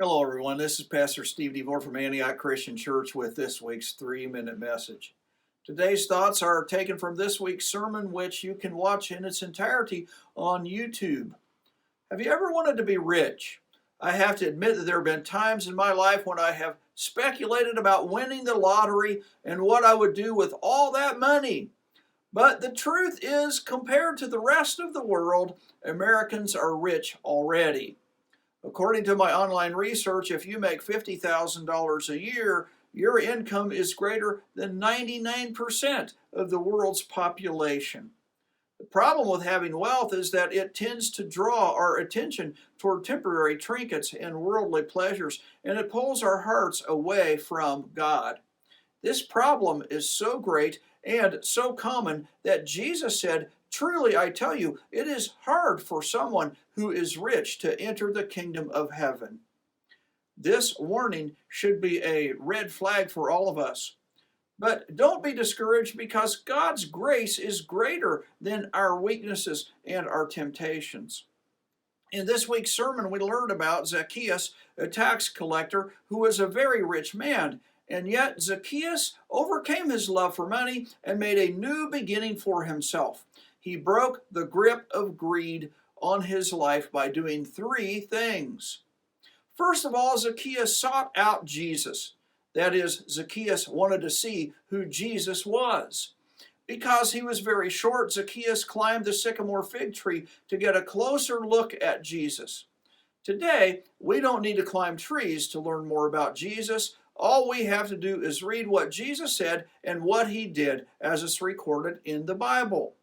Hello, everyone. This is Pastor Steve DeVore from Antioch Christian Church with this week's 3-minute message. Today's thoughts are taken from this week's sermon, which you can watch in its entirety on YouTube. Have you ever wanted to be rich? I have to admit that there have been times in my life when I have speculated about winning the lottery and what I would do with all that money. But the truth is, compared to the rest of the world, Americans are rich already. According to my online research, if you make $50,000 a year, your income is greater than 99% of the world's population. The problem with having wealth is that it tends to draw our attention toward temporary trinkets and worldly pleasures, and it pulls our hearts away from God. This problem is so great and so common that Jesus said, "Truly, I tell you, it is hard for someone who is rich to enter the kingdom of heaven." This warning should be a red flag for all of us. But don't be discouraged, because God's grace is greater than our weaknesses and our temptations. In this week's sermon, we learned about Zacchaeus, a tax collector who was a very rich man. And yet Zacchaeus overcame his love for money and made a new beginning for himself. He broke the grip of greed on his life by doing 3 things. First of all, Zacchaeus sought out Jesus. That is, Zacchaeus wanted to see who Jesus was. Because he was very short, Zacchaeus climbed the sycamore fig tree to get a closer look at Jesus. Today, we don't need to climb trees to learn more about Jesus. All we have to do is read what Jesus said and what he did, as it's recorded in the Bible.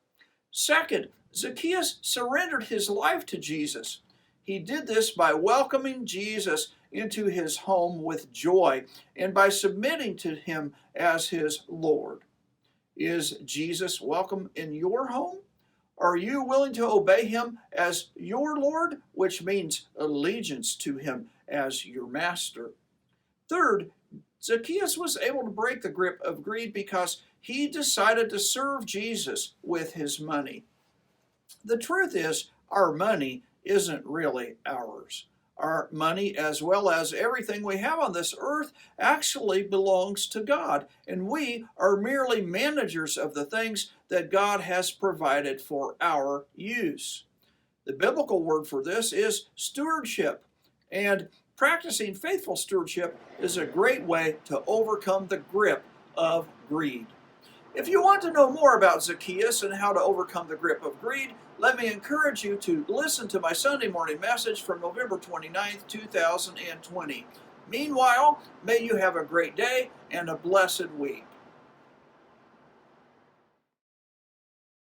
Second, Zacchaeus surrendered his life to Jesus. He did this by welcoming Jesus into his home with joy and by submitting to him as his Lord. Is Jesus welcome in your home? Are you willing to obey him as your Lord, which means allegiance to him as your master? Third, Zacchaeus was able to break the grip of greed because he decided to serve Jesus with his money. The truth is, our money isn't really ours. Our money, as well as everything we have on this earth, actually belongs to God, and we are merely managers of the things that God has provided for our use. The biblical word for this is stewardship, and practicing faithful stewardship is a great way to overcome the grip of greed. If you want to know more about Zacchaeus and how to overcome the grip of greed, let me encourage you to listen to my Sunday morning message from November 29th, 2020. Meanwhile, may you have a great day and a blessed week.